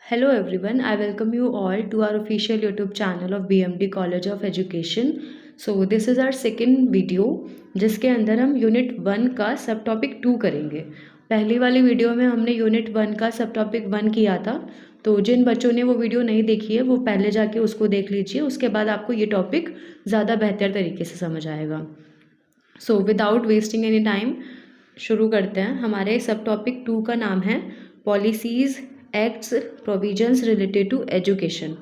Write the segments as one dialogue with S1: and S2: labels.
S1: Hello everyone, I welcome you all to our official YouTube channel of BMD College of Education. So this is our second video जिसके अंदर हम unit 1 का सब topic 2 करेंगे। पहली वाली वीडियो में हमने यूनिट 1 का सब टॉपिक 1 किया था, तो जिन बच्चों ने वो वीडियो नहीं देखी है वो पहले जाके उसको देख लीजिए, उसके बाद आपको ये टॉपिक ज़्यादा बेहतर तरीके से समझ आएगा। So without wasting any time शुरू करते हैं। हमारे सब टॉपिक 2 का नाम है policies acts provisions related to education,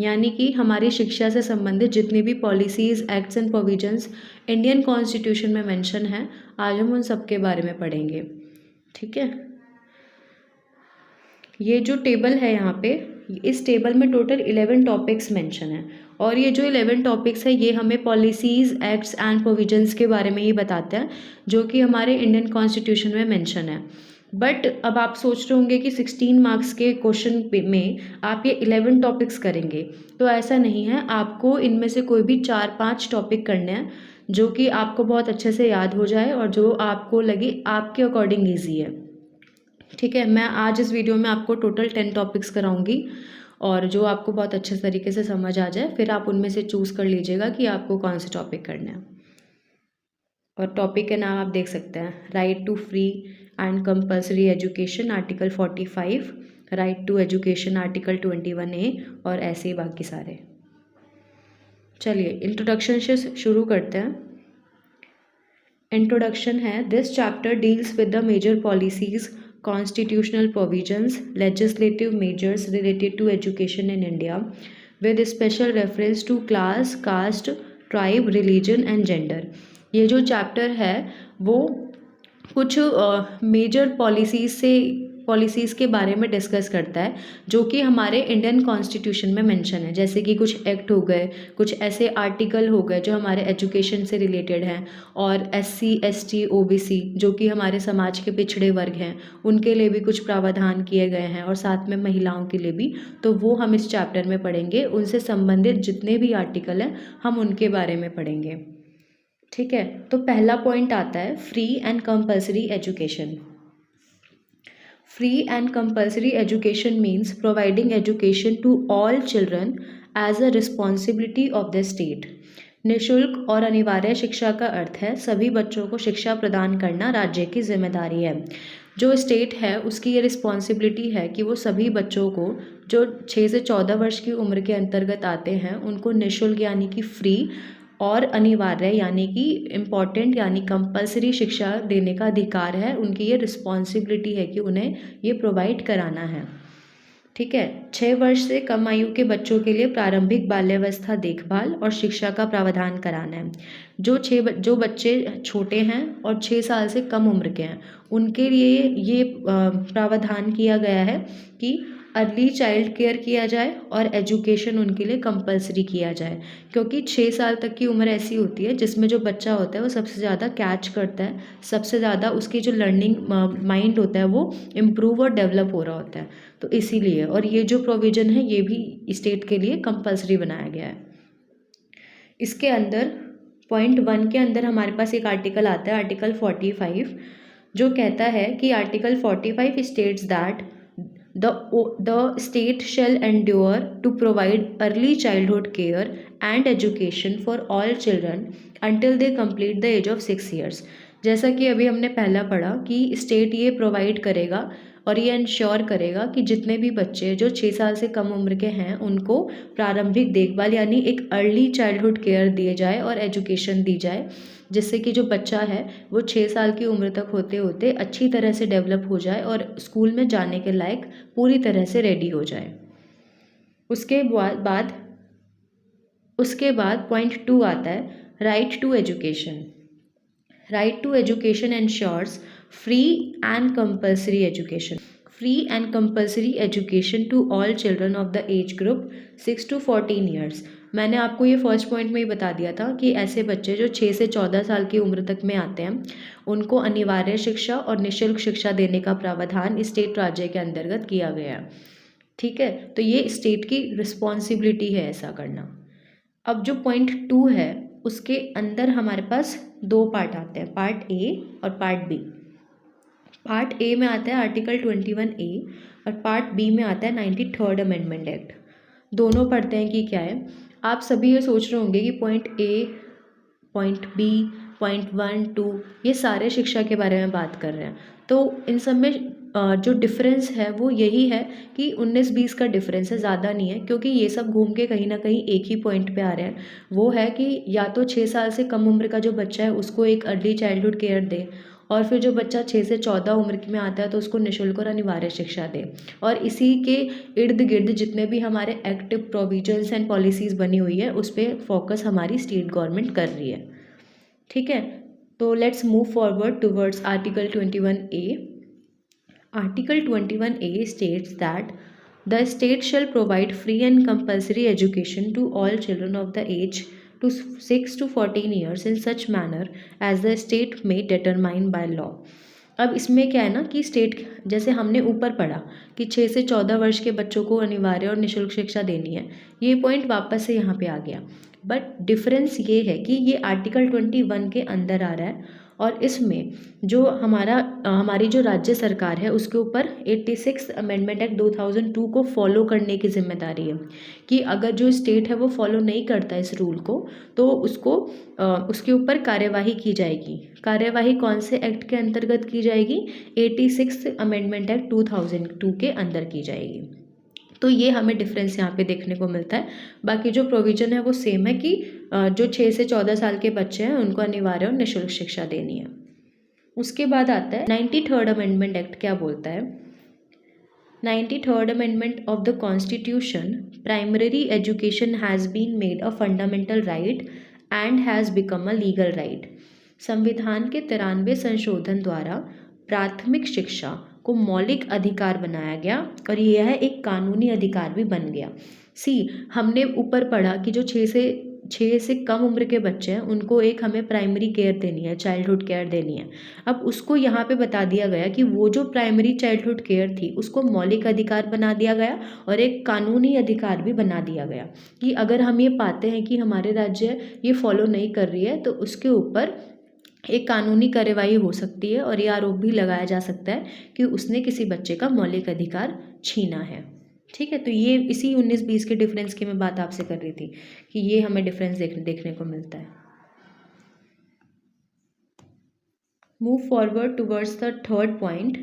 S1: यानी कि हमारी शिक्षा से संबंधित जितनी भी policies acts and provisions Indian constitution में मेंशन है, आज हम उन सब के बारे में पढ़ेंगे। ठीक है, ये जो टेबल है यहाँ पे, इस टेबल में टोटल 11 टॉपिक्स मेंशन हैं, और ये जो 11 टॉपिक्स है ये हमें पॉलिसीज़ एक्ट्स एंड प्रोविजंस के बारे में ही बताते हैं, जो कि हमारे इंडियन कॉन्स्टिट्यूशन में मेंशन है। बट अब आप सोच रहे होंगे कि 16 मार्क्स के क्वेश्चन में आप ये 11 टॉपिक्स करेंगे, तो ऐसा नहीं है। आपको इनमें से कोई भी 4-5 टॉपिक करने हैं जो कि आपको बहुत अच्छे से याद हो जाए और जो आपको लगे आपके अकॉर्डिंग ईजी है। ठीक है, मैं आज इस वीडियो में आपको टोटल 10 टॉपिक्स कराऊंगी, और जो आपको बहुत अच्छे तरीके से समझ आ जाए फिर आप उनमें से चूज़ कर लीजिएगा कि आपको कौन से टॉपिक करने हैं। और टॉपिक के नाम आप देख सकते हैं, right to free and compulsory education article 45, right to education article 21A, और ऐसे ही बाकी सारे। चलिए इंट्रोडक्शन से शुरू करते हैं। इंट्रोडक्शन है, this chapter deals with the major policies, constitutional provisions, legislative measures related to education in India, with special reference to class, caste, tribe, religion and gender। ये जो चैप्टर है वो कुछ मेजर पॉलिसीज़ के बारे में डिस्कस करता है जो कि हमारे इंडियन कॉन्स्टिट्यूशन में मेंशन है। जैसे कि कुछ एक्ट हो गए, कुछ ऐसे आर्टिकल हो गए जो हमारे एजुकेशन से रिलेटेड हैं, और SC ST OBC जो कि हमारे समाज के पिछड़े वर्ग हैं उनके लिए भी कुछ प्रावधान किए गए हैं, और साथ में महिलाओं के लिए भी, तो वो हम इस चैप्टर में पढ़ेंगे। उनसे संबंधित जितने भी आर्टिकल हैं हम उनके बारे में पढ़ेंगे। ठीक है, तो पहला पॉइंट आता है free and compulsory education. Free and compulsory education means providing education to all children as a responsibility of the state। निःशुल्क और अनिवार्य शिक्षा का अर्थ है सभी बच्चों को शिक्षा प्रदान करना राज्य की जिम्मेदारी है। जो स्टेट है उसकी ये रिस्पॉन्सिबिलिटी है कि वो सभी बच्चों को जो 6 से 14 वर्ष की उम्र के अंतर्गत आते हैं उनको निःशुल्क यानी कि फ्री और अनिवार्य यानी कि इम्पॉर्टेंट यानी कंपलसरी शिक्षा देने का अधिकार है। उनकी ये रिस्पॉन्सिबिलिटी है कि उन्हें ये प्रोवाइड कराना है। ठीक है, 6 वर्ष से कम आयु के बच्चों के लिए प्रारंभिक बाल्यावस्था देखभाल और शिक्षा का प्रावधान कराना है। जो बच्चे छोटे हैं और 6 साल से कम उम्र के हैं उनके लिए ये प्रावधान किया गया है कि अर्ली चाइल्ड केयर किया जाए और एजुकेशन उनके लिए कंपलसरी किया जाए, क्योंकि 6 साल तक की उम्र ऐसी होती है जिसमें जो बच्चा होता है वो सबसे ज़्यादा कैच करता है, सबसे ज़्यादा उसकी जो लर्निंग माइंड होता है वो इम्प्रूव और डेवलप हो रहा होता है। तो इसीलिए, और ये जो प्रोविज़न है ये भी स्टेट के लिए कंपलसरी बनाया गया है। इसके अंदर पॉइंट 1 के अंदर हमारे पास एक आर्टिकल आता है, आर्टिकल 45, जो कहता है कि article 45 states that the state shall endure to provide early childhood care and education for all children until they complete the age of 6 years। जैसा कि अभी हमने पहला पढ़ा कि स्टेट ये प्रोवाइड करेगा और ये इंश्योर करेगा कि जितने भी बच्चे जो 6 साल से कम उम्र के हैं उनको प्रारंभिक देखभाल यानी एक अर्ली चाइल्डहुड केयर दिए जाए और एजुकेशन दी जाए, जिससे कि जो बच्चा है वो 6 साल की उम्र तक होते होते अच्छी तरह से डेवलप हो जाए और स्कूल में जाने के लायक पूरी तरह से रेडी हो जाए। उसके बाद पॉइंट 2 आता है, right to education. Right to education ensures free and compulsory education. Free and compulsory education to all children of the age group 6 to 14 years. मैंने आपको ये फर्स्ट पॉइंट में ही बता दिया था कि ऐसे बच्चे जो 6 से 14 साल की उम्र तक में आते हैं उनको अनिवार्य शिक्षा और निःशुल्क शिक्षा देने का प्रावधान स्टेट राज्य के अंतर्गत किया गया है। ठीक है, तो ये स्टेट की रिस्पॉन्सिबिलिटी है ऐसा करना। अब जो पॉइंट 2 है उसके अंदर हमारे पास 2 पार्ट आते हैं, पार्ट A और पार्ट B। पार्ट ए में आता है आर्टिकल 21A और पार्ट बी में आता है 93rd अमेंडमेंट एक्ट। दोनों पढ़ते हैं कि क्या है। आप सभी ये सोच रहे होंगे कि point A, point B, point 1, 2 ये सारे शिक्षा के बारे में बात कर रहे हैं। तो इन सब में जो डिफरेंस है वो यही है कि 19-20 का डिफरेंस है, ज़्यादा नहीं है, क्योंकि ये सब घूम के कहीं ना कहीं एक ही पॉइंट पे आ रहे हैं। वो है कि या तो 6 साल से कम उम्र का जो बच्चा है उसको एक अर्ली चाइल्डहुड केयर दे, और फिर जो बच्चा 6 से 14 उम्र में आता है तो उसको निःशुल्क और अनिवार्य शिक्षा दे। और इसी के इर्द गिर्द जितने भी हमारे एक्टिव प्रोविजंस एंड पॉलिसीज़ बनी हुई है उस पर फोकस हमारी स्टेट गवर्नमेंट कर रही है। ठीक है, तो let's move forward towards article 21A। Article 21A states that the state shall provide free and compulsory education to all children of the age to 6 to 14 years in such manner as the state may determine by law। अब इसमें क्या है ना कि state, जैसे हमने ऊपर पढ़ा कि 6 से 14 वर्ष के बच्चों को अनिवार्य और निःशुल्क शिक्षा देनी है, ये पॉइंट वापस से यहाँ पे आ गया। बट डिफरेंस ये है कि ये आर्टिकल 21 के अंदर आ रहा है, और इसमें जो हमारी जो राज्य सरकार है उसके ऊपर 86 अमेंडमेंट एक्ट 2002 को फॉलो करने की जिम्मेदारी है कि अगर जो स्टेट है वो फॉलो नहीं करता इस रूल को तो उसके ऊपर कार्यवाही की जाएगी। कार्यवाही कौन से एक्ट के अंतर्गत की जाएगी? 86 अमेंडमेंट एक्ट 2002 के अंदर की जाएगी। तो ये हमें डिफरेंस यहाँ पे देखने को मिलता है। बाकी जो प्रोविज़न है वो सेम है कि जो 6 से 14 साल के बच्चे हैं उनको अनिवार्य और निःशुल्क शिक्षा देनी है। उसके बाद आता है 93rd अमेंडमेंट एक्ट। क्या बोलता है? 93rd amendment of the constitution, primary education has been made a fundamental right and has become a legal right. संविधान के 93वें संशोधन द्वारा प्राथमिक शिक्षा को मौलिक अधिकार बनाया गया और यह एक कानूनी अधिकार भी बन गया। हमने ऊपर पढ़ा कि जो 6 से कम उम्र के बच्चे हैं उनको एक हमें प्राइमरी केयर देनी है, चाइल्डहुड केयर देनी है। अब उसको यहाँ पे बता दिया गया कि वो जो प्राइमरी चाइल्डहुड केयर थी उसको मौलिक अधिकार बना दिया गया और एक कानूनी अधिकार भी बना दिया गया कि अगर हम ये पाते हैं कि हमारे राज्य ये फॉलो नहीं कर रही है तो उसके ऊपर एक कानूनी कार्यवाही हो सकती है और ये आरोप भी लगाया जा सकता है कि उसने किसी बच्चे का मौलिक अधिकार छीना है। ठीक है, तो ये इसी 19-20 के डिफरेंस की मैं बात आपसे कर रही थी कि ये हमें डिफरेंस देखने को मिलता है। Move forward towards the third point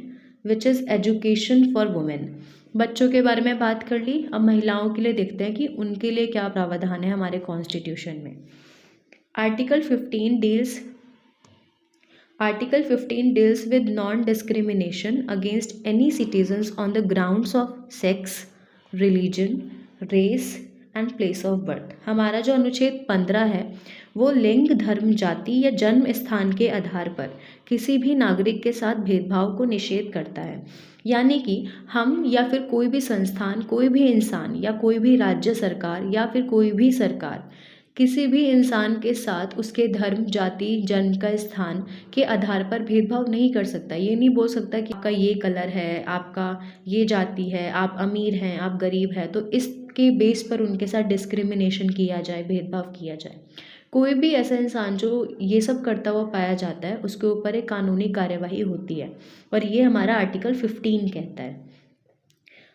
S1: which is education for women. बच्चों के बारे में बात कर ली, अब महिलाओं के लिए देखते हैं कि उनके लिए क्या प्रावधान है हमारे कॉन्स्टिट्यूशन में। Article 15 deals with non-discrimination against any citizens on the grounds of sex, religion, race and place of birth। हमारा जो अनुच्छेद 15 है वो लिंग, धर्म, जाति या जन्म स्थान के आधार पर किसी भी नागरिक के साथ भेदभाव को निषेध करता है। यानी कि हम या फिर कोई भी संस्थान, कोई भी इंसान या कोई भी राज्य सरकार या फिर कोई भी सरकार किसी भी इंसान के साथ उसके धर्म, जाति, जन्म का स्थान के आधार पर भेदभाव नहीं कर सकता। ये नहीं बोल सकता कि आपका ये कलर है, आपका ये जाति है, आप अमीर हैं, आप गरीब हैं, तो इसके बेस पर उनके साथ डिस्क्रिमिनेशन किया जाए, भेदभाव किया जाए। कोई भी ऐसा इंसान जो ये सब करता हुआ पाया जाता है उसके ऊपर एक कानूनी कार्यवाही होती है और ये हमारा आर्टिकल 15 कहता है।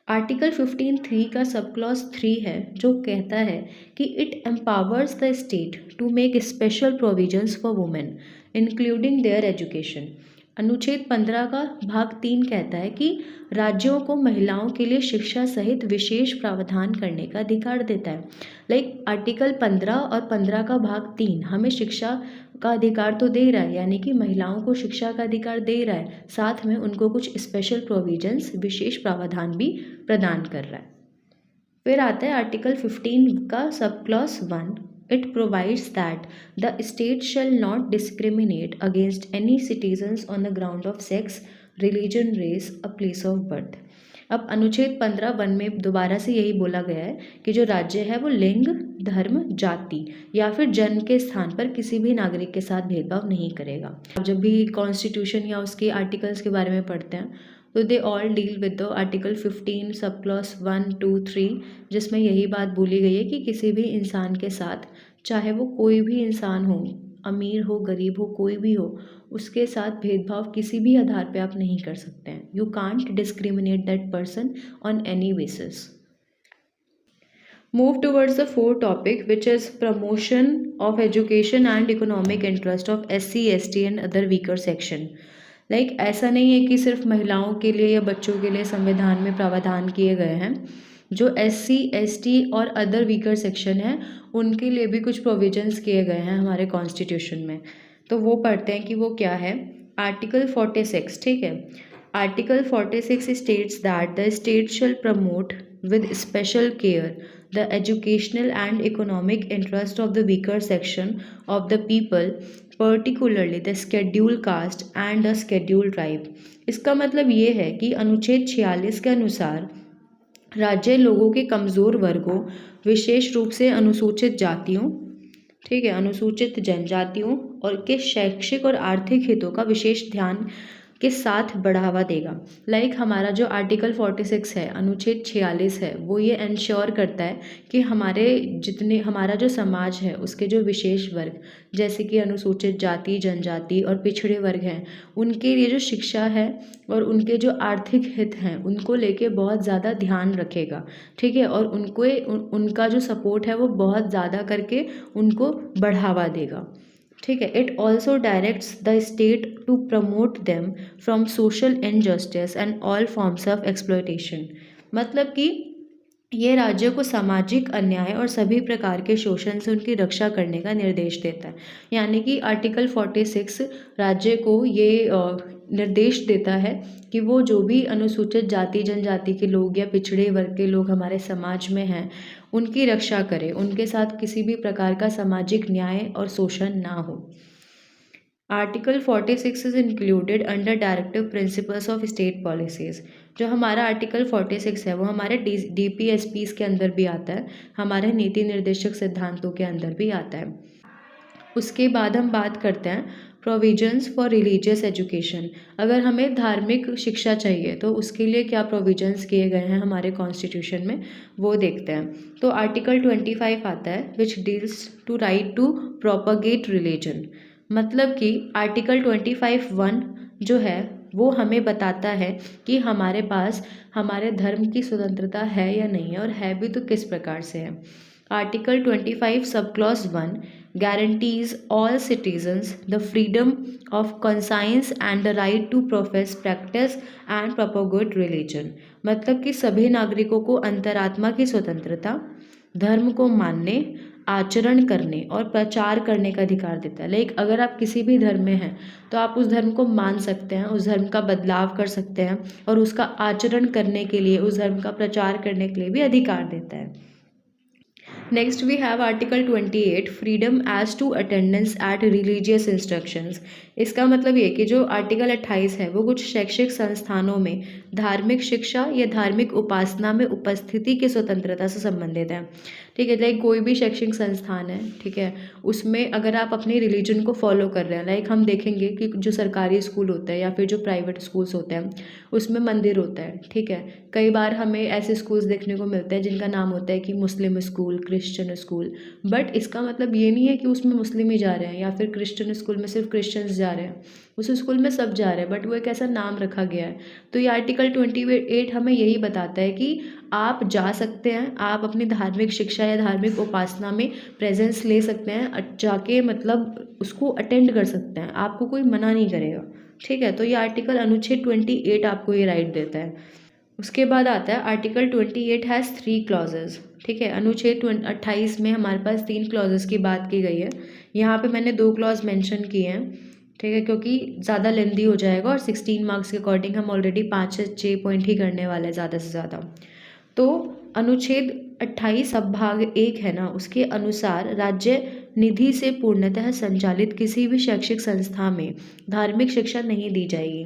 S1: आर्टिकल 15(3) का सब क्लॉज 3 है जो कहता है कि it empowers the state to make special provisions for women including their education. अनुच्छेद 15 का भाग 3 कहता है कि राज्यों को महिलाओं के लिए शिक्षा सहित विशेष प्रावधान करने का अधिकार देता है। आर्टिकल 15 और 15 का भाग 3 हमें शिक्षा का अधिकार तो दे रहा है, यानी कि महिलाओं को शिक्षा का अधिकार दे रहा है, साथ में उनको कुछ स्पेशल प्रोविजंस, विशेष प्रावधान भी प्रदान कर रहा है। फिर आता है आर्टिकल 15 का sub clause 1। It provides that the state shall not discriminate against any citizens on the ground of sex, religion, race, a place of birth। अब अनुच्छेद 15(1) में दोबारा से यही बोला गया है कि जो राज्य है वो लिंग, धर्म, जाति या फिर जन्म के स्थान पर किसी भी नागरिक के साथ भेदभाव नहीं करेगा। जब भी कॉन्स्टिट्यूशन या उसके आर्टिकल्स के बारे में पढ़ते हैं तो they all deal with the article 15 sub clause 1, 2, 3, जिसमें यही बात बोली गई है कि किसी भी इंसान के साथ, चाहे वो कोई भी इंसान हो, अमीर हो गरीब हो कोई भी हो, उसके साथ भेदभाव किसी भी आधार पे आप नहीं कर सकते हैं. You can't discriminate that person on any basis. Move towards the fourth topic, which is promotion of education and economic interest of SC, ST and other weaker section. ऐसा नहीं है कि सिर्फ महिलाओं के लिए या बच्चों के लिए संविधान में प्रावधान किए गए हैं. जो SC, ST और अदर वीकर सेक्शन है उनके लिए भी कुछ प्रोविजंस किए गए हैं हमारे कॉन्स्टिट्यूशन में. तो वो पढ़ते हैं कि वो क्या है. आर्टिकल 46, ठीक है. Article 46 states that the state shall promote with special care the educational and economic interest of the weaker section of the people, particularly the scheduled caste and the scheduled tribe. इसका मतलब ये है कि अनुच्छेद 46 के अनुसार राज्य लोगों के कमज़ोर वर्गों, विशेष रूप से अनुसूचित जातियों, ठीक है, अनुसूचित जनजातियों और के शैक्षिक और आर्थिक हितों का विशेष ध्यान के साथ बढ़ावा देगा. हमारा जो आर्टिकल 46 है, अनुच्छेद 46 है, वो ये इंश्योर करता है कि हमारा जो समाज है उसके जो विशेष वर्ग जैसे कि अनुसूचित जाति, जनजाति और पिछड़े वर्ग हैं, उनके लिए जो शिक्षा है और उनके जो आर्थिक हित हैं उनको लेके बहुत ज़्यादा ध्यान रखेगा, ठीक है, और उनका जो सपोर्ट है वो बहुत ज़्यादा करके उनको बढ़ावा देगा, ठीक है. It also directs the state to promote them from social injustice and all forms of exploitation. मतलब कि ये राज्य को सामाजिक अन्याय और सभी प्रकार के शोषण से उनकी रक्षा करने का निर्देश देता है. यानी कि आर्टिकल 46 राज्य को ये निर्देश देता है कि वो जो भी अनुसूचित जाति जनजाति के लोग या पिछड़े वर्ग के लोग हमारे समाज में हैं उनकी रक्षा करे, उनके साथ किसी भी प्रकार का सामाजिक न्याय और शोषण ना हो. Article 46 is included under directive principles of state policies. जो हमारा आर्टिकल 46 है वो हमारे DPSPs के अंदर भी आता है, हमारे नीति निर्देशक सिद्धांतों के अंदर भी आता है. उसके बाद हम बात करते हैं प्रोविजंस फॉर रिलीजियस एजुकेशन. अगर हमें धार्मिक शिक्षा चाहिए तो उसके लिए क्या प्रोविजंस किए गए हैं हमारे कॉन्स्टिट्यूशन में, वो देखते हैं. तो आर्टिकल 25 आता है which deals to right to propagate religion. मतलब कि आर्टिकल 25(1) जो है वो हमें बताता है कि हमारे पास हमारे धर्म की स्वतंत्रता है या नहीं है, और है भी तो किस प्रकार से है. Article 25 sub clause 1 guarantees all citizens the freedom of conscience and the right to profess, practice and propagate religion. मतलब कि सभी नागरिकों को अंतरात्मा की स्वतंत्रता, धर्म को मानने, आचरण करने और प्रचार करने का अधिकार देता है. अगर आप किसी भी धर्म में हैं तो आप उस धर्म को मान सकते हैं, उस धर्म का बदलाव कर सकते हैं और उसका आचरण करने के लिए, उस धर्म का प्रचार करने के लिए भी अधिकार देता है. Next we have article 28 freedom as to attendance at religious instructions. इसका मतलब ये कि जो आर्टिकल 28 है वो कुछ शैक्षिक संस्थानों में धार्मिक शिक्षा या धार्मिक उपासना में उपस्थिति की स्वतंत्रता से संबंधित है, ठीक है. कोई भी शैक्षिक संस्थान है, ठीक है, उसमें अगर आप अपने रिलीजन को फॉलो कर रहे हैं, हम देखेंगे कि जो सरकारी स्कूल होते हैं या फिर जो प्राइवेट स्कूल्स होते हैं उसमें मंदिर होता है, ठीक है. कई बार हमें ऐसे स्कूल्स देखने को मिलते हैं जिनका नाम होता है कि मुस्लिम स्कूल, क्रिश्चियन स्कूल, बट इसका मतलब ये नहीं है कि उसमें मुस्लिम ही जा रहे हैं या फिर क्रिश्चियन स्कूल में सिर्फ क्रिश्चियंस जा रहे हैं. उस स्कूल में सब जा रहे हैं बट वो एक ऐसा नाम रखा गया है. तो ये आर्टिकल 28 हमें यही बताता है कि आप जा सकते हैं, आप अपनी धार्मिक शिक्षा या धार्मिक उपासना में प्रेजेंस ले सकते हैं, जाके मतलब उसको अटेंड कर सकते हैं, आपको कोई मना नहीं करेगा, ठीक है. तो ये आर्टिकल अनुच्छेद 28 आपको ये राइट देता है. उसके बाद आता है आर्टिकल 28 हैज़ 3 क्लॉजेज, ठीक है. अनुच्छेद 28 में हमारे पास 3 क्लॉजेज की बात की गई है. यहाँ पे मैंने 2 क्लॉज मेंशन किए हैं, ठीक है, क्योंकि ज़्यादा लेंदी हो जाएगा और 16 मार्क्स के अकॉर्डिंग हम ऑलरेडी 5 से 6 पॉइंट ही करने वाले हैं ज़्यादा से ज़्यादा. तो अनुच्छेद 28 सब भाग 1 है ना, उसके अनुसार राज्य निधि से पूर्णतः संचालित किसी भी शैक्षिक संस्था में धार्मिक शिक्षा नहीं दी जाएगी.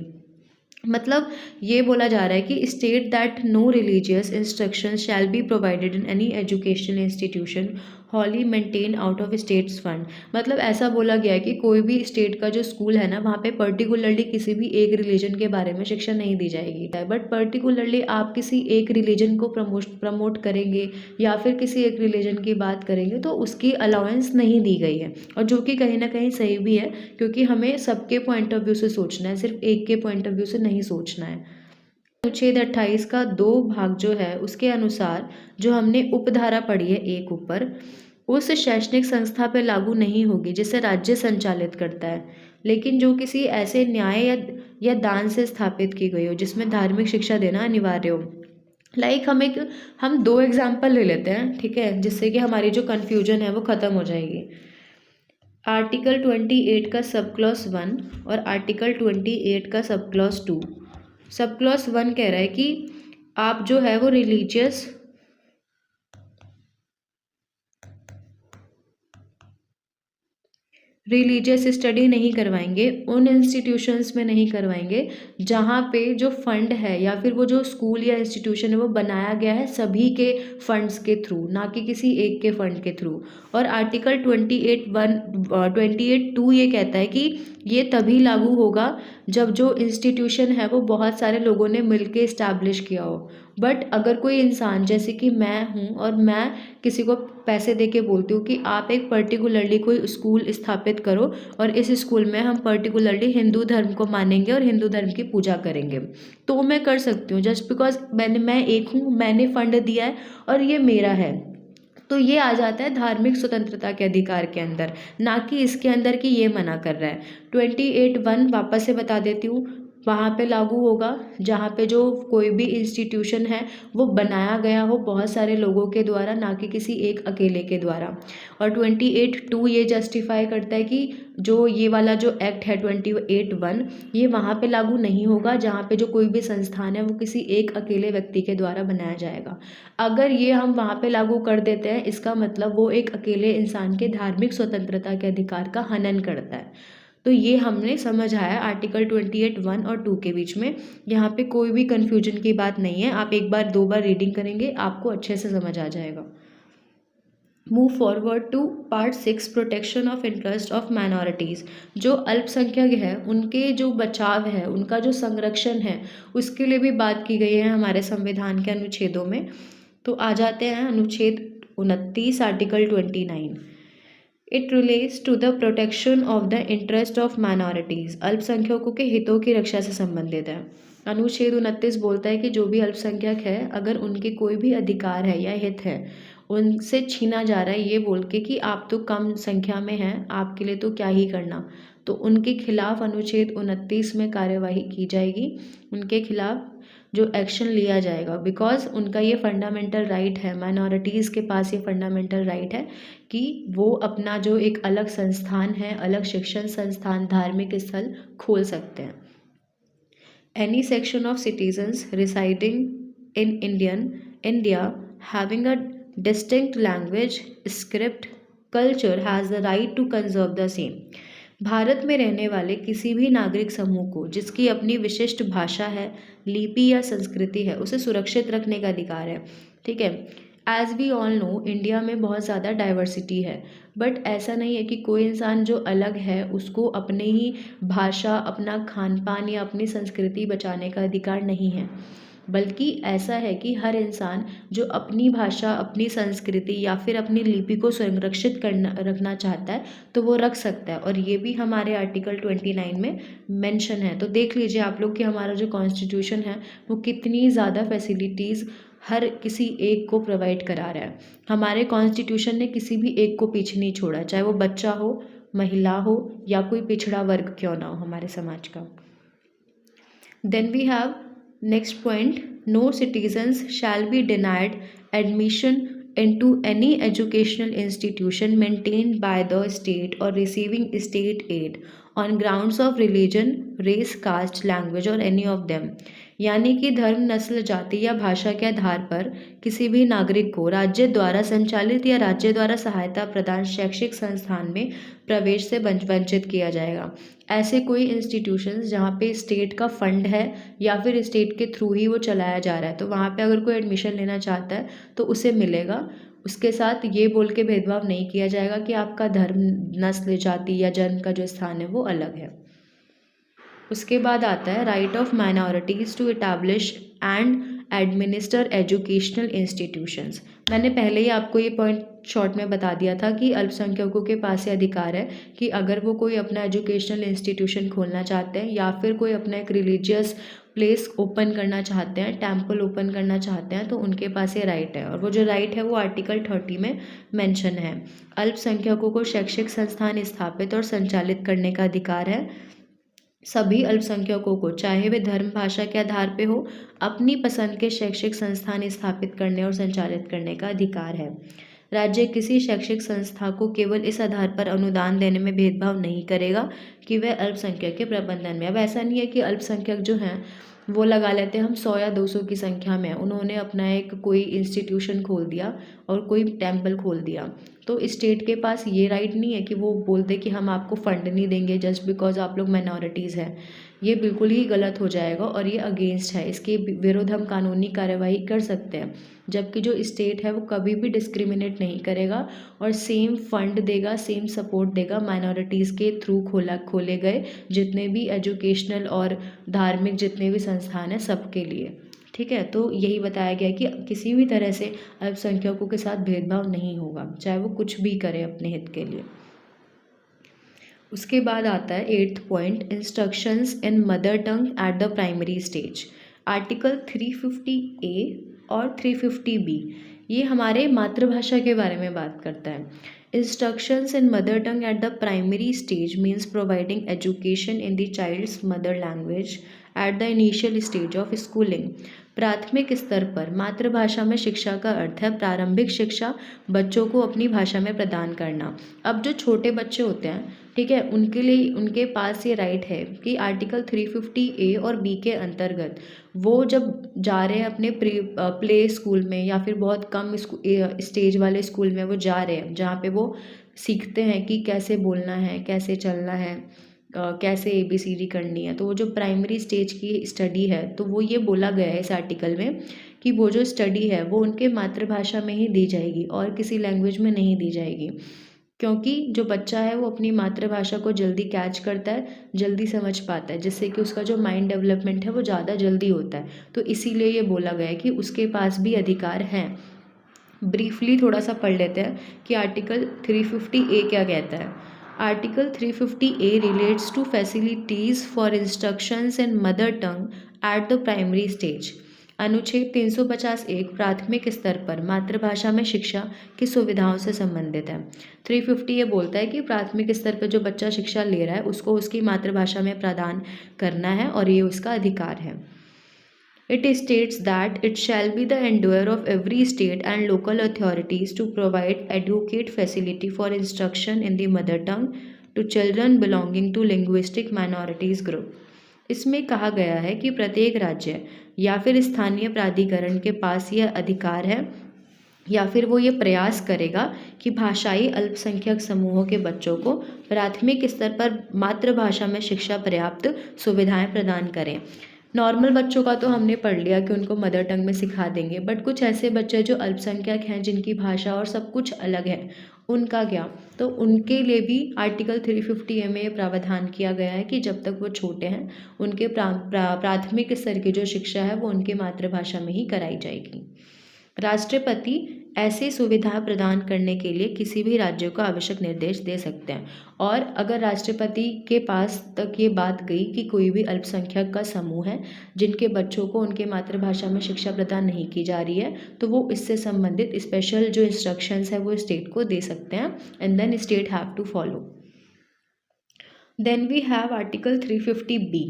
S1: मतलब ये बोला जा रहा है कि state that no religious instruction shall be provided in any educational institution wholly maintained out of states fund। मतलब ऐसा बोला गया है कि कोई भी स्टेट का जो स्कूल है ना, वहाँ पे पर्टिकुलरली किसी भी एक रिलीजन के बारे में शिक्षा नहीं दी जाएगी। बट पर्टिकुलरली आप किसी एक रिलीजन को प्रमोट करेंगे या फिर किसी एक रिलीजन की बात करेंगे तो उसकी अलाउंस नहीं दी गई है, और जो कि कहीं ना कहीं सही भी है, क्योंकि हमें सबके पॉइंट ऑफ व्यू से सोचना है, सिर्फ एक के पॉइंट ऑफ व्यू से नहीं सोचना है। अनुच्छेद 28 का 2 भाग जो है उसके अनुसार जो हमने उपधारा पढ़ी है एक ऊपर, उस शैक्षणिक संस्था पे लागू नहीं होगी जिसे राज्य संचालित करता है, लेकिन जो किसी ऐसे न्याय या दान से स्थापित की गई हो जिसमें धार्मिक शिक्षा देना अनिवार्य हो। हम 2 एग्जाम्पल ले लेते हैं, ठीक है, जिससे कि हमारी जो कन्फ्यूजन है वो ख़त्म हो जाएगी। आर्टिकल 28 का सब क्लॉज 1 और आर्टिकल 28 का सब क्लॉज 2। सब क्लॉज 1 कह रहा है कि आप जो है वो रिलीजियस स्टडी नहीं करवाएंगे, उन इंस्टीट्यूशंस में नहीं करवाएंगे जहाँ पे जो फंड है या फिर वो जो स्कूल या इंस्टीट्यूशन है वो बनाया गया है सभी के फंड्स के थ्रू, ना कि किसी एक के फंड के थ्रू। और आर्टिकल 28(1) 28(2) ये कहता है कि ये तभी लागू होगा जब जो इंस्टीट्यूशन है वो बहुत सारे लोगों ने मिलके इस्टेब्लिश किया हो। बट अगर कोई इंसान, जैसे कि मैं हूँ और मैं किसी को पैसे दे के बोलती हूँ कि आप एक पर्टिकुलरली कोई स्कूल स्थापित करो और इस स्कूल में हम पर्टिकुलरली हिंदू धर्म को मानेंगे और हिंदू धर्म की पूजा करेंगे, तो मैं कर सकती हूँ जस्ट बिकॉज मैं एक हूँ, मैंने फंड दिया है और ये मेरा है। तो ये आ जाता है धार्मिक स्वतंत्रता के अधिकार के अंदर, ना कि इसके अंदर कि ये मना कर रहा है। 28(1) वापस से बता देती हूँ, वहाँ पे लागू होगा जहाँ पे जो कोई भी इंस्टीट्यूशन है वो बनाया गया हो बहुत सारे लोगों के द्वारा, ना कि किसी एक अकेले के द्वारा। और 28(2) ये जस्टिफाई करता है कि जो ये वाला जो एक्ट है 28(1) ये वहाँ पे लागू नहीं होगा जहाँ पे जो कोई भी संस्थान है वो किसी एक अकेले व्यक्ति के द्वारा बनाया जाएगा। अगर ये हम वहाँ पे लागू कर देते हैं, इसका मतलब वो एक अकेले इंसान के धार्मिक स्वतंत्रता के अधिकार का हनन करता है। तो ये हमने समझ आया आर्टिकल 28(1) और 2 के बीच में। यहाँ पे कोई भी कन्फ्यूजन की बात नहीं है, आप एक बार 2 बार रीडिंग करेंगे आपको अच्छे से समझ आ जाएगा। Move forward to part 6, protection of interest of minorities. जो अल्पसंख्यक है उनके जो बचाव है, उनका जो संरक्षण है, उसके लिए भी बात की गई है हमारे संविधान के अनुच्छेदों में। तो आ जाते हैं अनुच्छेद 29 article 29। It relates to the protection of the interest of minorities. अल्पसंख्यकों के हितों की रक्षा से संबंधित है। अनुच्छेद 29 बोलता है कि जो भी अल्पसंख्यक है अगर उनके कोई भी अधिकार है या हित है उनसे छीना जा रहा है, ये बोल के कि आप तो कम संख्या में हैं, आपके लिए तो क्या ही करना, तो उनके खिलाफ अनुच्छेद 29 में कार्यवाही की जाएगी, उनके खिलाफ जो एक्शन लिया जाएगा, बिकॉज उनका ये फंडामेंटल राइट है, माइनॉरिटीज़ के पास ये फंडामेंटल राइट है कि वो अपना जो एक अलग संस्थान है, अलग शिक्षण संस्थान, धार्मिक स्थल खोल सकते हैं। Any section of citizens residing in India having a distinct language, script, culture has the right to conserve the same. Bharat में रहने वाले किसी भी नागरिक समूह को जिसकी अपनी विशिष्ट भाषा है, लिपि या संस्कृति है, उसे सुरक्षित रखने का अधिकार है। ठीक है, as we all know India में बहुत ज़्यादा डाइवर्सिटी है, बट ऐसा नहीं है कि कोई इंसान जो अलग है उसको अपने ही भाषा, अपना खान पान या अपनी संस्कृति बचाने का अधिकार नहीं है, बल्कि ऐसा है कि हर इंसान जो अपनी भाषा, अपनी संस्कृति या फिर अपनी लिपि को संरक्षित रखना चाहता है तो वो रख सकता है, और ये भी हमारे आर्टिकल 29 में मेंशन है। तो देख लीजिए आप लोग कि हमारा जो कॉन्स्टिट्यूशन है वो कितनी ज़्यादा फैसिलिटीज़ हर किसी एक को प्रोवाइड करा रहा है। हमारे कॉन्स्टिट्यूशन ने किसी भी एक को पीछे नहीं छोड़ा, चाहे वो बच्चा हो, महिला हो या कोई पिछड़ा वर्ग क्यों ना हो हमारे समाज का। Then we have next point, no citizens shall be denied admission into any educational institution maintained by the state or receiving state aid on grounds of religion, race, caste, language or any of them। यानी कि धर्म, नस्ल, जाति या भाषा के आधार पर किसी भी नागरिक को राज्य द्वारा संचालित या राज्य द्वारा सहायता प्रदान शैक्षिक संस्थान में प्रवेश से वंचित किया जाएगा। ऐसे कोई इंस्टीट्यूशंस जहाँ पे स्टेट का फंड है या फिर स्टेट के थ्रू ही वो चलाया जा रहा है, तो वहाँ पे अगर कोई एडमिशन लेना चाहता है तो उसे मिलेगा, उसके साथ ये बोल के भेदभाव नहीं किया जाएगा कि आपका धर्म, नस्ल, जाति या जन्म का जो स्थान है वो अलग है। उसके बाद आता है right of minorities to establish and administer educational institutions. मैंने पहले ही आपको ये पॉइंट शॉर्ट में बता दिया था कि अल्पसंख्यकों के पास ये अधिकार है कि अगर वो कोई अपना एजुकेशनल इंस्टीट्यूशन खोलना चाहते हैं या फिर कोई अपना एक रिलीजियस प्लेस ओपन करना चाहते हैं, टेम्पल ओपन करना चाहते हैं, तो उनके पास ये राइट है। और वो जो राइट है वो आर्टिकल 30 में मेंशन है। अल्पसंख्यकों को शैक्षिक संस्थान स्थापित और संचालित करने का अधिकार है। सभी अल्पसंख्यकों को, चाहे वे धर्म भाषा के आधार पर हो, अपनी पसंद के शैक्षिक संस्थान स्थापित करने और संचालित करने का अधिकार है। राज्य किसी शैक्षिक संस्था को केवल इस आधार पर अनुदान देने में भेदभाव नहीं करेगा कि वह अल्पसंख्यक के प्रबंधन में। अब ऐसा नहीं है कि अल्पसंख्यक जो हैं वो लगा लेते हैं हम 100 या 200 की संख्या में, उन्होंने अपना एक कोई इंस्टीट्यूशन खोल दिया और कोई टेम्पल खोल दिया, तो स्टेट के पास ये राइट नहीं है कि वो बोल दे कि हम आपको फंड नहीं देंगे जस्ट बिकॉज आप लोग माइनॉरिटीज़ हैं। ये बिल्कुल ही गलत हो जाएगा और ये अगेंस्ट है, इसके विरुद्ध हम कानूनी कार्यवाही कर सकते हैं। जबकि जो स्टेट है वो कभी भी डिस्क्रिमिनेट नहीं करेगा और सेम फंड देगा, सेम सपोर्ट देगा माइनॉरिटीज़ के थ्रू खोले गए जितने भी एजुकेशनल और धार्मिक जितने भी संस्थान हैं सबके लिए। ठीक है, तो यही बताया गया कि किसी भी तरह से अल्पसंख्यकों के साथ भेदभाव नहीं होगा, चाहे वो कुछ भी करे अपने हित के लिए। उसके बाद आता है 8th point, instructions in mother tongue at the primary stage. Article 350A और 350B ये हमारे मातृभाषा के बारे में बात करता है। Instructions in mother tongue at the primary stage means providing education in the child's mother language at the initial stage of schooling. प्राथमिक स्तर पर मातृभाषा में शिक्षा का अर्थ है प्रारंभिक शिक्षा बच्चों को अपनी भाषा में प्रदान करना। अब जो छोटे बच्चे होते हैं, ठीक है, उनके लिए उनके पास ये राइट है कि आर्टिकल 350A और B के अंतर्गत वो जब जा रहे हैं अपने प्ले स्कूल में या फिर बहुत कम स्टेज वाले स्कूल में वो जा रहे हैं जहाँ पे वो सीखते हैं कि कैसे बोलना है, कैसे चलना है, कैसे ABCD करनी है, तो वो जो प्राइमरी स्टेज की स्टडी है तो वो ये बोला गया है इस आर्टिकल में कि वो जो स्टडी है वो उनके मातृभाषा में ही दी जाएगी और किसी लैंग्वेज में नहीं दी जाएगी, क्योंकि जो बच्चा है वो अपनी मातृभाषा को जल्दी कैच करता है, जल्दी समझ पाता है, जिससे कि उसका जो माइंड डेवलपमेंट है वो ज़्यादा जल्दी होता है। तो इसीलिए ये बोला गया है कि उसके पास भी अधिकार हैं। ब्रीफली थोड़ा सा पढ़ लेते हैं कि आर्टिकल 350A क्या कहता है। Article 350A relates to facilities for instructions in mother tongue at the primary stage. अनुच्छेद 350(1) प्राथमिक स्तर पर मातृभाषा में शिक्षा की सुविधाओं से संबंधित है। 350 ये बोलता है कि प्राथमिक स्तर पर जो बच्चा शिक्षा ले रहा है उसको उसकी मातृभाषा में प्रदान करना है और ये उसका अधिकार है। It states that it shall be the endeavour of every state and local authorities to provide adequate facility for instruction in the mother tongue to children belonging to linguistic minorities group. इसमें कहा गया है कि प्रत्येक राज्य या फिर स्थानीय प्राधिकरण के पास यह अधिकार है या फिर वो ये प्रयास करेगा कि भाषाई अल्पसंख्यक समूहों के बच्चों को प्राथमिक स्तर पर मातृभाषा में शिक्षा पर्याप्त सुविधाएं प्रदान करें। नॉर्मल बच्चों का तो हमने पढ़ लिया कि उनको मदर टंग में सिखा देंगे, बट कुछ ऐसे बच्चे जो अल्पसंख्यक हैं जिनकी भाषा और सब कुछ अलग है, उनका क्या? तो उनके लिए भी आर्टिकल 350A में प्रावधान किया गया है कि जब तक वो छोटे हैं उनके प्राथमिक स्तर की जो शिक्षा है वो उनके मातृभाषा में ही कराई जाएगी। राष्ट्रपति ऐसी सुविधा प्रदान करने के लिए किसी भी राज्य को आवश्यक निर्देश दे सकते हैं, और अगर राष्ट्रपति के पास तक ये बात गई कि कोई भी अल्पसंख्यक का समूह है जिनके बच्चों को उनके मातृभाषा में शिक्षा प्रदान नहीं की जा रही है, तो वो इससे संबंधित स्पेशल जो इंस्ट्रक्शंस है वो स्टेट को दे सकते हैं, and then state have to follow. Then we have article 350B.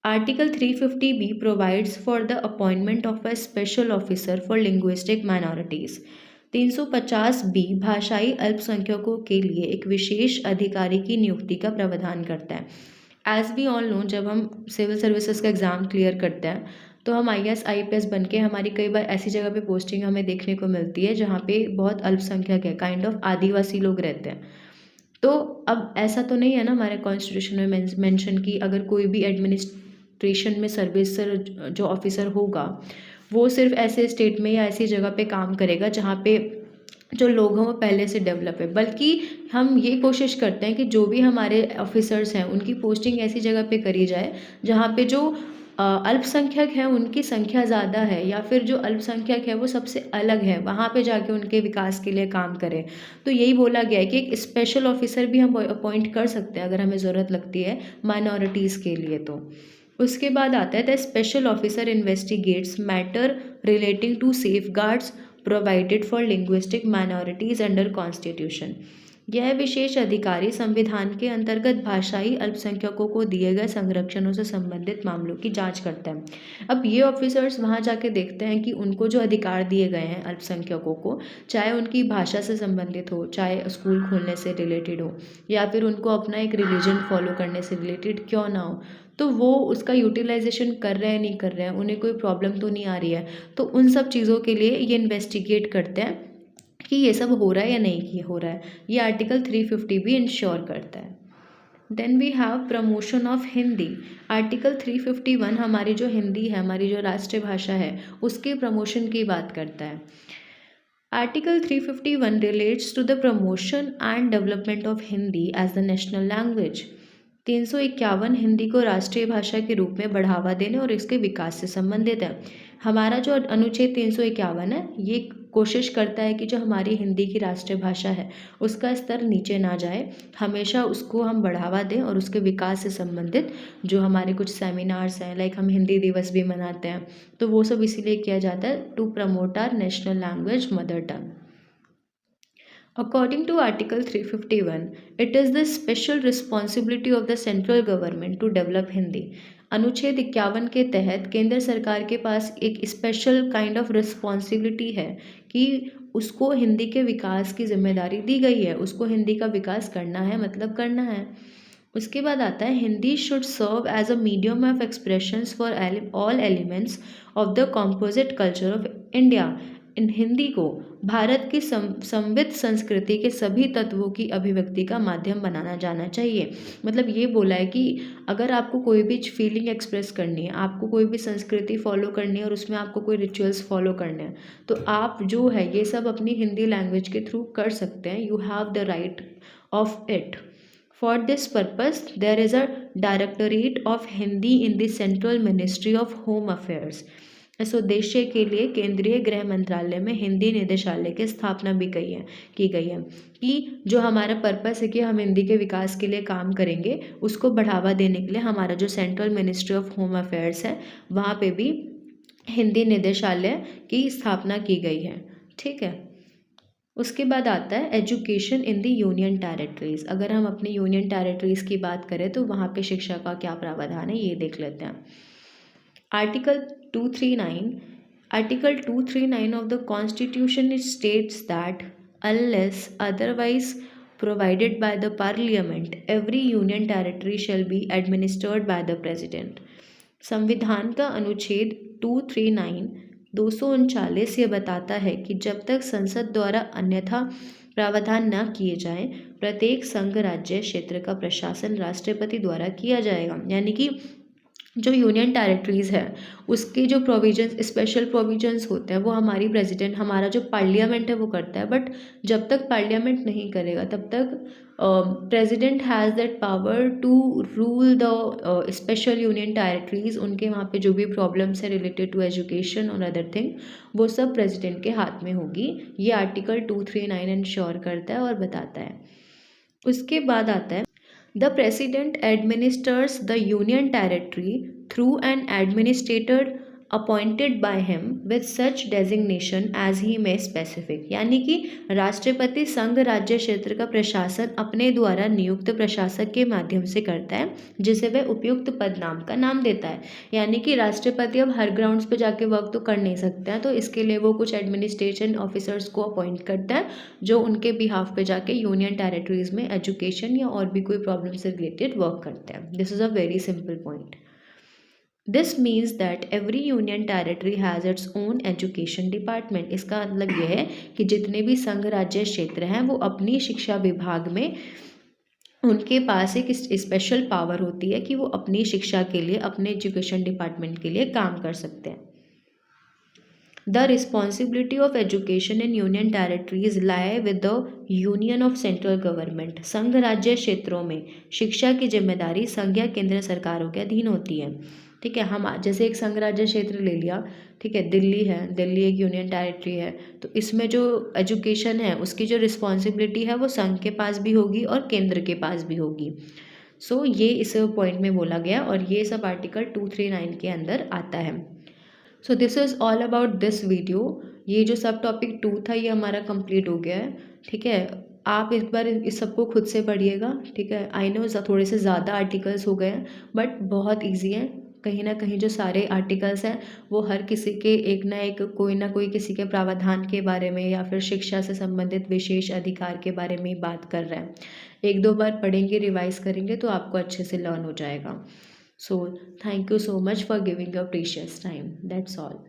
S1: Article 350B provides for the appointment of a special officer for linguistic minorities. 350B भाषाई अल्पसंख्यकों के लिए एक विशेष अधिकारी की नियुक्ति का प्रावधान करता है। एज वी ऑल नो, जब हम सिविल सर्विसेज का एग्ज़ाम क्लियर करते हैं तो हम IAS IPS बन के हमारी कई बार ऐसी जगह पे पोस्टिंग हमें देखने को मिलती है जहाँ पे बहुत अल्पसंख्यक है, काइंड ऑफ आदिवासी लोग रहते हैं। तो अब ऐसा तो नहीं है ना हमारे कॉन्स्टिट्यूशन में मेंशन कि अगर कोई भी एडमिनिस्ट्रेशन में सर्विस जो ऑफिसर होगा वो सिर्फ ऐसे स्टेट में या ऐसी जगह पे काम करेगा जहाँ पे जो लोग हैं वो पहले से डेवलप है, बल्कि हम ये कोशिश करते हैं कि जो भी हमारे ऑफिसर्स हैं उनकी पोस्टिंग ऐसी जगह पे करी जाए जहाँ पे जो अल्पसंख्यक हैं उनकी संख्या ज़्यादा है, या फिर जो अल्पसंख्यक है वो सबसे अलग है, वहाँ पे जाके उनके विकास के लिए काम करें। तो यही बोला गया है कि एक स्पेशल ऑफिसर भी हम अपॉइंट कर सकते हैं अगर हमें ज़रूरत लगती है माइनॉरिटीज़ के लिए। तो उसके बाद आता है the special officer investigates matter relating to safeguards provided for linguistic minorities under constitution. यह विशेष अधिकारी संविधान के अंतर्गत भाषाई अल्पसंख्यकों को दिए गए संरक्षणों से संबंधित मामलों की जांच करता है। अब ये ऑफिसर्स वहाँ जाके देखते हैं कि उनको जो अधिकार दिए गए हैं अल्पसंख्यकों को, चाहे उनकी भाषा से संबंधित हो, चाहे स्कूल खोलने से रिलेटेड हो, या फिर उनको अपना एक रिलीजन फॉलो करने से रिलेटेड क्यों ना हो, तो वो उसका यूटिलाइजेशन कर रहे हैं नहीं कर रहे हैं, उन्हें कोई प्रॉब्लम तो नहीं आ रही है। तो उन सब चीज़ों के लिए ये इन्वेस्टिगेट करते हैं कि ये सब हो रहा है या नहीं हो रहा है। ये आर्टिकल 350 भी इंश्योर करता है। Then we have promotion of Hindi. Article 351 हमारी जो हिंदी है, हमारी जो राष्ट्रीय भाषा है, उसके प्रमोशन की बात करता है। Article 351 relates to the promotion and development of Hindi as the national language. 351 Hindi को राष्ट्रीय भाषा के रूप में बढ़ावा देने और इसके विकास से संबंधित है। हमारा जो अनुच्छेद 351 है ये कोशिश करता है कि जो हमारी हिंदी की राष्ट्रीय भाषा है उसका स्तर नीचे ना जाए, हमेशा उसको हम बढ़ावा दें और उसके विकास से संबंधित जो हमारे कुछ सेमिनार्स हैं, लाइक हम हिंदी दिवस भी मनाते हैं, तो वो सब इसीलिए किया जाता है to promote our national language mother tongue. According to Article 351, it is the special responsibility of the central government to develop Hindi. अनुच्छेद 51 के तहत केंद्र सरकार के पास एक स्पेशल काइंड ऑफ रिस्पॉन्सिबिलिटी है कि उसको हिंदी के विकास की जिम्मेदारी दी गई है, उसको हिंदी का विकास करना है, मतलब करना है। उसके बाद आता है Hindi should serve as a medium of expressions for all elements of the composite culture of India. In Hindi को भारत की समृद्ध संस्कृति के सभी तत्वों की अभिव्यक्ति का माध्यम बनाना जाना चाहिए। मतलब ये बोला है कि अगर आपको कोई भी फीलिंग एक्सप्रेस करनी है, आपको कोई भी संस्कृति फॉलो करनी है और उसमें आपको कोई रिचुअल्स फॉलो करने हैं, तो आप जो है ये सब अपनी हिंदी लैंग्वेज के थ्रू कर सकते हैं। You have the right of it. For this purpose, there is a Directorate of Hindi in the Central Ministry of Home Affairs। इस उद्देश्य के लिए केंद्रीय गृह मंत्रालय में हिंदी निदेशालय की स्थापना भी की गई है कि जो हमारा पर्पस है कि हम हिंदी के विकास के लिए काम करेंगे, उसको बढ़ावा देने के लिए हमारा जो central ministry of home affairs है वहाँ पे भी हिंदी निदेशालय की स्थापना की गई है। ठीक है। उसके बाद आता है education in the union territories. अगर हम अपनी यूनियन टेरिटरीज़ की बात करें तो वहाँ पे शिक्षा का क्या प्रावधान है ये देख लेते हैं। Article 239 of the constitution states that unless otherwise provided by the parliament every union territory shall be administered by the president. संविधान का अनुच्छेद 239 ये बताता है कि जब तक संसद द्वारा अन्यथा प्रावधान न किए जाएं, प्रत्येक संघ राज्य क्षेत्र का प्रशासन राष्ट्रपति द्वारा किया जाएगा। यानी कि जो यूनियन टेरिटरीज़ है उसके जो प्रोविजंस, स्पेशल प्रोविजंस होते हैं वो हमारी प्रेसिडेंट, हमारा जो पार्लियामेंट है वो करता है। बट जब तक पार्लियामेंट नहीं करेगा तब तक president has that power to rule the special union territories. उनके वहाँ पे जो भी प्रॉब्लम्स है रिलेटेड टू एजुकेशन और अदर थिंग, वो सब प्रेसिडेंट के हाथ में होगी। ये आर्टिकल 239 इंश्योर करता है और बताता है। उसके बाद आता है The President administers the Union Territory through an administrator appointed by him with such designation as he may specific। यानी कि राष्ट्रपति संघ राज्य क्षेत्र का प्रशासन अपने द्वारा नियुक्त प्रशासक के माध्यम से करता है, जिसे वह उपयुक्त पद नाम का नाम देता है। यानी कि राष्ट्रपति अब हर ग्राउंड्स पे जाके वर्क तो कर नहीं सकते हैं, तो इसके लिए वो कुछ एडमिनिस्ट्रेशन ऑफिसर्स को अपॉइंट करता है जो उनके बिहाफ पे जाके यूनियन टेरिटरीज में एजुकेशन या और भी कोई प्रॉब्लम से रिलेटेड वर्क करते हैं। This is a very simple point. This means that every union territory has its own education department। इसका मतलब यह है कि जितने भी संघ राज्य क्षेत्र हैं वो अपनी शिक्षा विभाग में उनके पास एक स्पेशल पावर होती है कि वो अपनी शिक्षा के लिए, अपने एजुकेशन डिपार्टमेंट के लिए काम कर सकते हैं। The responsibility of education in union territories lie with the union of central government. संघ राज्य क्षेत्रों में शिक्षा की जिम्मेदारी संघ या केंद्र सरकारों के अधीन होती है। ठीक है, हम जैसे एक संघ राज्य क्षेत्र ले लिया, ठीक है, दिल्ली है, दिल्ली एक यूनियन टेरिटरी है, तो इसमें जो एजुकेशन है उसकी जो रिस्पॉन्सिबिलिटी है वो संघ के पास भी होगी और केंद्र के पास भी होगी। सो ये इस पॉइंट में बोला गया और ये सब आर्टिकल 239 के अंदर आता है। So this is all about this video. ये जो सब टॉपिक 2 था ये हमारा कंप्लीट हो गया है। ठीक है, आप एक बार इस सबको खुद से पढ़िएगा। ठीक है, आई नो थोड़े से ज़्यादा आर्टिकल्स हो गए हैं बट बहुत ईजी हैं। कहीं ना कहीं जो सारे आर्टिकल्स हैं वो हर किसी के एक ना कोई किसी के प्रावधान के बारे में या फिर शिक्षा से संबंधित विशेष अधिकार के बारे में ही बात कर रहे हैं। एक दो बार पढ़ेंगे, रिवाइज करेंगे तो आपको अच्छे से लर्न हो जाएगा। So, thank you so much for giving your precious time. That's all.